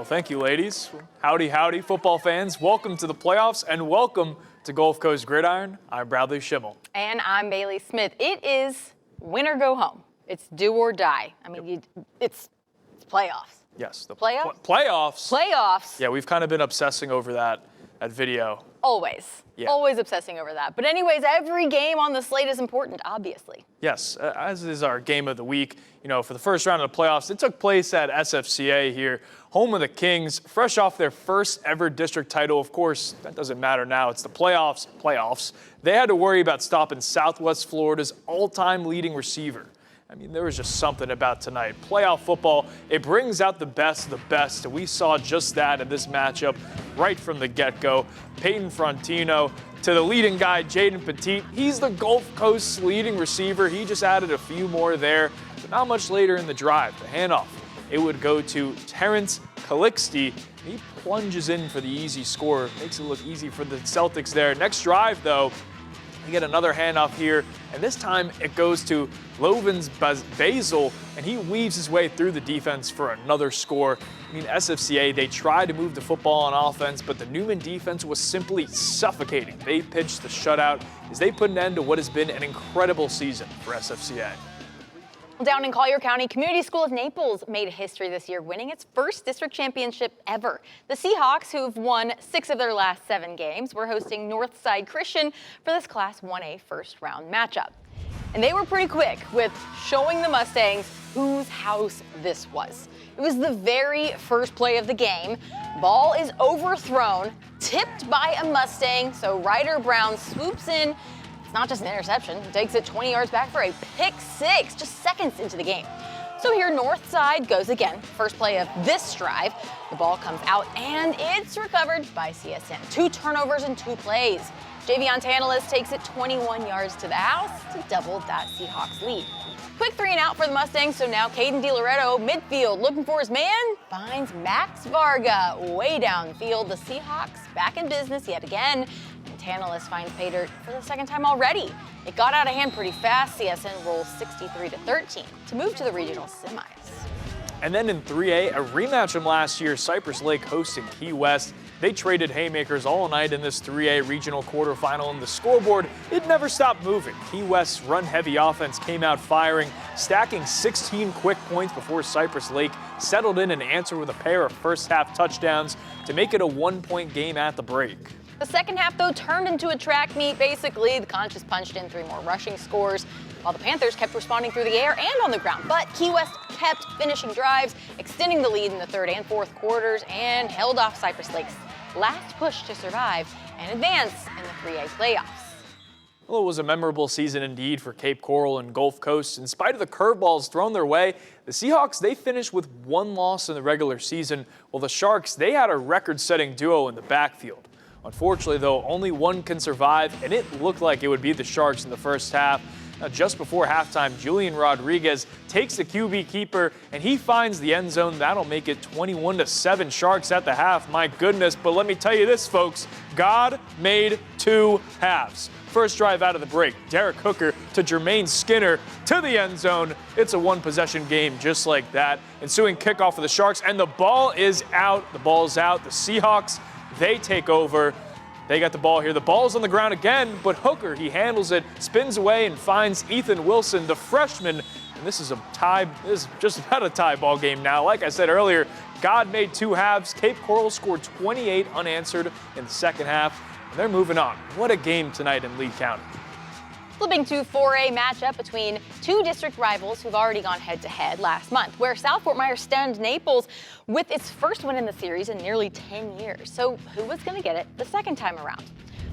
thank you, ladies. Howdy, howdy, football fans. Welcome to the playoffs and welcome to Gulf Coast Gridiron. I'm Bradley Schimmel. And I'm Bailey Smith. It is win or go home. It's do or die. I mean, it's playoffs. Yes, the playoffs. Playoffs. Yeah, we've kind of been obsessing over that video. Always. Yeah. Always obsessing over that. But anyways, every game on the slate is important, obviously. Yes, as is our game of the week. You know, for the first round of the playoffs, it took place at SFCA here, home of the Kings, fresh off their first ever district title. Of course, that doesn't matter now. It's the playoffs. They had to worry about stopping Southwest Florida's all-time leading receiver. I mean, there was just something about tonight. Playoff football, it brings out the best of the best. And we saw just that in this matchup right from the get-go. Peyton Frontino to the leading guy, Jaden Petit. He's the Gulf Coast's leading receiver. He just added a few more there. But not much later in the drive, the handoff, it would go to Terrence Calixte. He plunges in for the easy score. Makes it look easy for the Celtics there. Next drive, though, we get another handoff here, and this time it goes to Lovens Basil, and he weaves his way through the defense for another score. I mean, SFCA, they tried to move the football on offense, but the Newman defense was simply suffocating. They pitched the shutout as they put an end to what has been an incredible season for SFCA. Down in Collier County, Community School of Naples made history this year, winning its first district championship ever. The Seahawks, who've won 6 of their last 7 games, were hosting Northside Christian for this Class 1A first-round matchup. And they were pretty quick with showing the Mustangs whose house this was. It was the very first play of the game. Ball is overthrown, tipped by a Mustang, so Ryder Brown swoops in. It's not just an interception. He takes it 20 yards back for a pick 6, just seconds into the game. So here, Northside goes again. First play of this drive. The ball comes out, and it's recovered by CSN. 2 turnovers in 2 plays. Javion Tanalis takes it 21 yards to the house to double that Seahawks lead. Quick 3 and out for the Mustangs, so now Caden DiLoretto, midfield, looking for his man, finds Max Varga way downfield. The Seahawks back in business yet again. Tanalis finds pay dirt for the second time already. It got out of hand pretty fast. CSN rolls 63-13 to move to the regional semis. And then in 3A, a rematch from last year, Cypress Lake hosting Key West. They traded haymakers all night in this 3A regional quarterfinal, and the scoreboard, it never stopped moving. Key West's run-heavy offense came out firing, stacking 16 quick points before Cypress Lake settled in and answered with a pair of first-half touchdowns to make it a 1-point game at the break. The second half, though, turned into a track meet, basically. The Conchas punched in 3 more rushing scores, while the Panthers kept responding through the air and on the ground. But Key West kept finishing drives, extending the lead in the 3rd and 4th quarters, and held off Cypress Lake's last push to survive and advance in the 3A playoffs. Well, it was a memorable season indeed for Cape Coral and Gulf Coast. In spite of the curveballs thrown their way, the Seahawks, they finished with 1 loss in the regular season, while the Sharks, they had a record-setting duo in the backfield. Unfortunately, though, only one can survive, and it looked like it would be the Sharks in the first half. Now, just before halftime, Julian Rodriguez takes the QB keeper, and he finds the end zone. That'll make it 21-7 Sharks at the half. My goodness, but let me tell you this, folks. God made 2 halves. First drive out of the break, Derek Hooker to Jermaine Skinner to the end zone. It's a 1-possession game just like that. Ensuing kickoff for the Sharks, and the ball is out. The ball's out. The Seahawks, they take over. They got the ball here. The ball's on the ground again, but Hooker, he handles it, spins away, and finds Ethan Wilson, the freshman. And this is a tie. This is just about a tie ball game now. Like I said earlier, God made 2 halves. Cape Coral scored 28 unanswered in the second half, and they're moving on. What a game tonight in Lee County. Flipping to 4A matchup between 2 district rivals who've already gone head-to-head last month, where South Fort Myers stunned Naples with its first win in the series in nearly 10 years. So who was going to get it the second time around?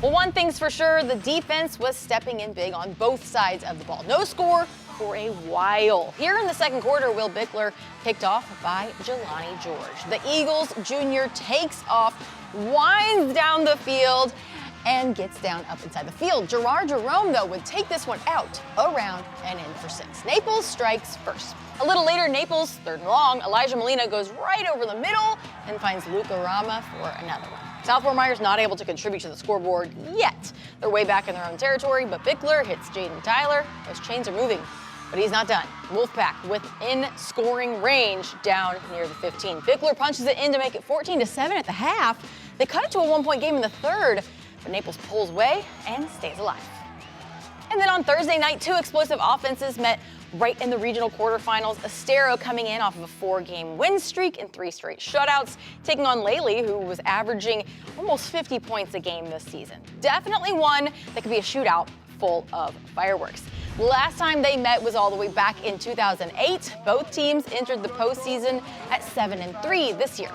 Well, one thing's for sure, the defense was stepping in big on both sides of the ball. No score for a while. Here in the second quarter, Will Bickler picked off by Jelani George. The Eagles junior takes off, winds down the field, and gets down up inside the field. Gerard Jerome, though, would take this one out, around, and in for 6. Naples strikes first. A little later, Naples, 3rd and long, Elijah Molina goes right over the middle and finds Luca Rama for another one. South Fort Myers not able to contribute to the scoreboard yet. They're way back in their own territory, but Bickler hits Jaden Tyler. Those chains are moving But he's not done. Wolfpack within scoring range down near the 15. Bickler punches it in to make it 14-7 at the half. They cut it to a 1-point game in the third, but Naples pulls away and stays alive. And then on Thursday night, 2 explosive offenses met right in the regional quarterfinals. Estero coming in off of a 4-game win streak and 3 straight shutouts, taking on Lely, who was averaging almost 50 points a game this season. Definitely one that could be a shootout full of fireworks. Last time they met was all the way back in 2008. Both teams entered the postseason at 7-3 this year.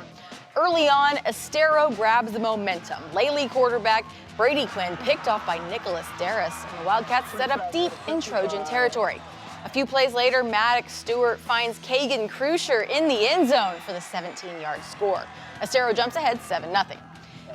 Early on, Estero grabs the momentum. Lely quarterback Brady Quinn picked off by Nicholas Darris, and the Wildcats set up deep in Trojan territory. A few plays later, Maddox Stewart finds Kagan Krusher in the end zone for the 17-yard score. Estero jumps ahead 7-0.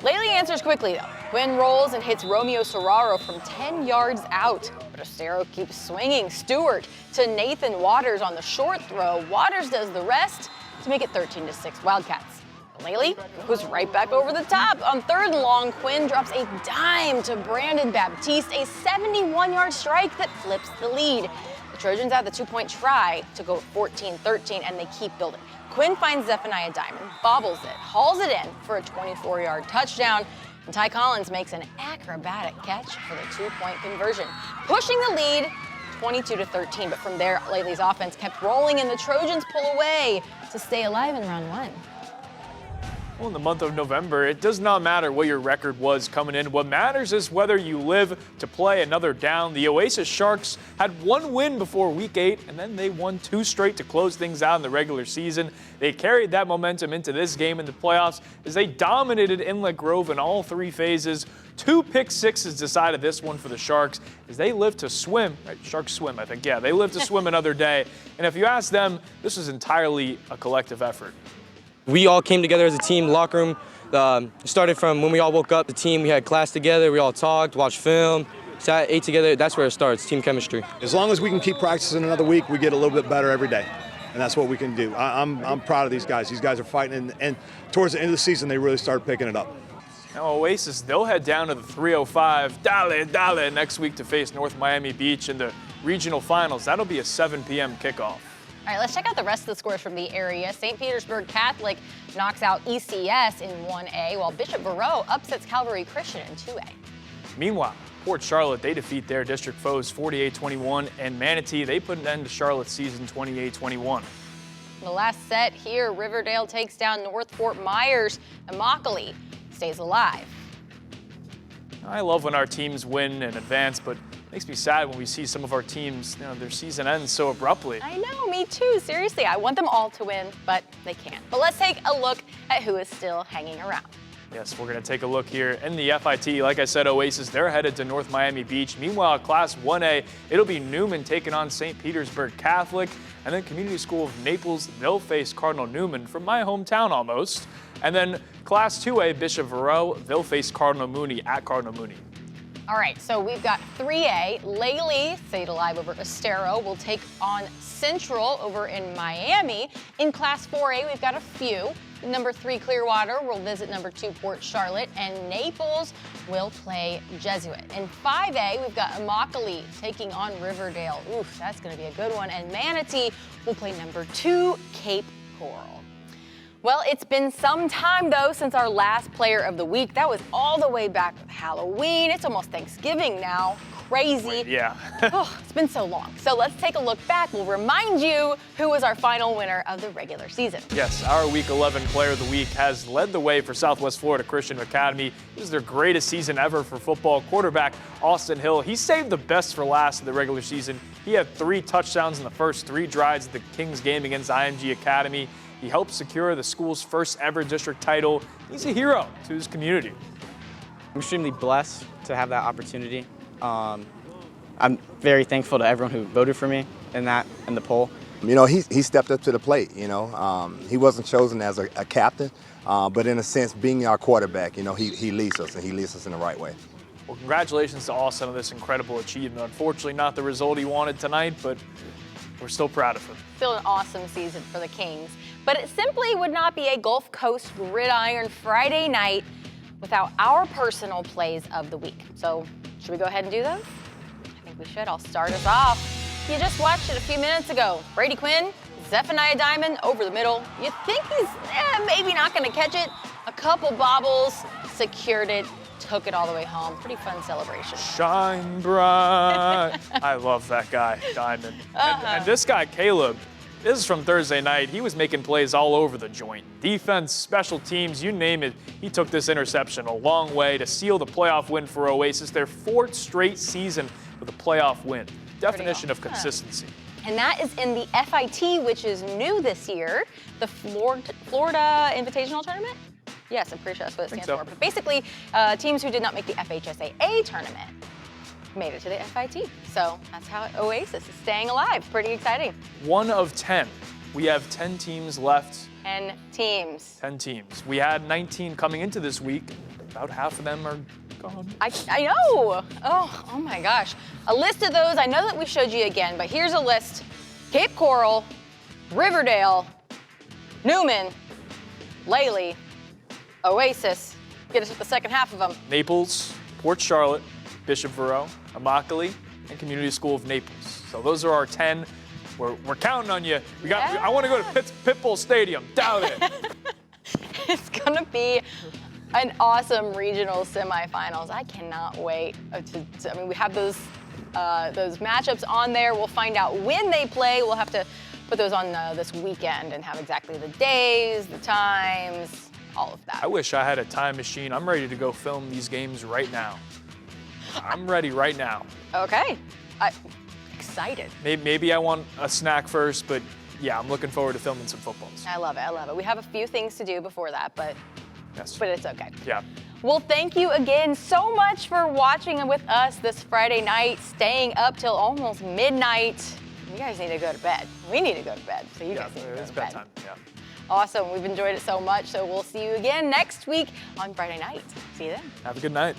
Lely answers quickly, though. Quinn rolls and hits Romeo Serraro from 10 yards out. But Estero keeps swinging. Stewart to Nathan Waters on the short throw. Waters does the rest to make it 13-6 Wildcats. Lely goes right back over the top. On 3rd and long, Quinn drops a dime to Brandon Baptiste, a 71-yard strike that flips the lead. The Trojans have the 2-point try to go 14-13, and they keep building. Quinn finds Zephaniah Diamond, bobbles it, hauls it in for a 24-yard touchdown, and Ty Collins makes an acrobatic catch for the 2-point conversion, pushing the lead 22-13. But from there, Lely's offense kept rolling, and the Trojans pull away to stay alive in round 1. Well, in the month of November, it does not matter what your record was coming in. What matters is whether you live to play another down. The Oasis Sharks had 1 win before Week 8, and then they won 2 straight to close things out in the regular season. They carried that momentum into this game in the playoffs as they dominated Inlet Grove in all 3 phases. 2 pick sixes decided this one for the Sharks as they live to swim. Right, Sharks swim, I think. Yeah, they live to swim another day. And if you ask them, this was entirely a collective effort. We all came together as a team, locker room. Started from when we all woke up, the team, we had class together, we all talked, watched film, sat, ate together. That's where it starts, team chemistry. As long as we can keep practicing another week, we get a little bit better every day. And that's what we can do. I'm proud of these guys. These guys are fighting, and towards the end of the season, they really started picking it up. Now Oasis, they'll head down to the 305 Dale next week to face North Miami Beach in the regional finals. That'll be a 7 p.m. kickoff. All right, let's check out the rest of the scores from the area. St. Petersburg Catholic knocks out ECS in 1A, while Bishop Verot upsets Calvary Christian in 2A. Meanwhile, Port Charlotte, they defeat their district foes 48-21, and Manatee, they put an end to Charlotte's season 28-21. The last set here, Riverdale takes down North Fort Myers, and Immokalee stays alive. I love when our teams win and advance, but it makes me sad when we see some of our teams, their season ends so abruptly. I know, me too. Seriously, I want them all to win, but they can't. But let's take a look at who is still hanging around. Yes, we're going to take a look here in the FIT. Like I said, Oasis, they're headed to North Miami Beach. Meanwhile, Class 1A, it'll be Newman taking on St. Petersburg Catholic. And then Community School of Naples, they'll face Cardinal Newman from my hometown almost. And then Class 2A, Bishop Verot, they'll face Cardinal Mooney at Cardinal Mooney. All right, so we've got 3A. Lely, stayed alive over Estero, will take on Central over in Miami. In Class 4A, we've got a few. Number 3 Clearwater will visit number 2 Port Charlotte, and Naples will play Jesuit. In 5A, we've got Immokalee taking on Riverdale. Oof, that's going to be a good one. And Manatee will play number 2 Cape Coral. Well, it's been some time, though, since our last player of the week. That was all the way back with Halloween. It's almost Thanksgiving now. Crazy. Wait, yeah. Oh, it's been so long. So let's take a look back. We'll remind you who was our final winner of the regular season. Yes, our Week 11 Player of the Week has led the way for Southwest Florida Christian Academy. This is their greatest season ever for football. Quarterback Austin Hill, he saved the best for last in the regular season. He had 3 touchdowns in the first 3 drives of the Kings game against IMG Academy. He helped secure the school's first ever district title. He's a hero to his community. I'm extremely blessed to have that opportunity. I'm very thankful to everyone who voted for me in the poll. You know, he stepped up to the plate, you know. He wasn't chosen as a captain, but in a sense, being our quarterback, you know, he leads us, and he leads us in the right way. Well, congratulations to Austin on this incredible achievement. Unfortunately, not the result he wanted tonight, but we're still proud of him. Still an awesome season for the Kings. But it simply would not be a Gulf Coast Gridiron Friday night without our personal plays of the week. So should we go ahead and do those? I think we should. I'll start us off. You just watched it a few minutes ago. Brady Quinn, Zephaniah Diamond over the middle. You think he's maybe not going to catch it. A couple bobbles, secured it, took it all the way home. Pretty fun celebration. Shine bright. I love that guy, Diamond. And this guy, Caleb, this is from Thursday night. He was making plays all over the joint. Defense, special teams, you name it. He took this interception a long way to seal the playoff win for Oasis, their 4th straight season with a playoff win. Definition of consistency. And that is in the FIT, which is new this year, the Florida Invitational Tournament. Yes, I'm pretty sure that's what it stands for. But basically, teams who did not make the FHSAA tournament made it to the FIT. So that's how Oasis is staying alive. Pretty exciting. 1 of 10. We have 10 teams left. 10 teams. 10 teams. We had 19 coming into this week. About half of them are gone. I know. Oh my gosh. A list of those. I know that we showed you again, but here's a list. Cape Coral, Riverdale, Newman, Lely, Oasis. Get us to the second half of them. Naples, Port Charlotte, Bishop Verot, Immokalee, and Community School of Naples. So those are our 10. We're counting on you. I want to go to Pitbull Stadium. Doubt it. It's going to be an awesome regional semifinals. I cannot wait. We have those matchups on there. We'll find out when they play. We'll have to put those on this weekend and have exactly the days, the times, all of that. I wish I had a time machine. I'm ready to go film these games right now. I'm ready right now. Okay. Excited. Maybe I want a snack first, but yeah, I'm looking forward to filming some footballs. I love it. I love it. We have a few things to do before that, but it's okay. Yeah. Well, thank you again so much for watching with us this Friday night, staying up till almost midnight. You guys need to go to bed. We need to go to bed, so you guys need to go to bed. Bedtime. Yeah. Awesome. We've enjoyed it so much, so we'll see you again next week on Friday night. See you then. Have a good night.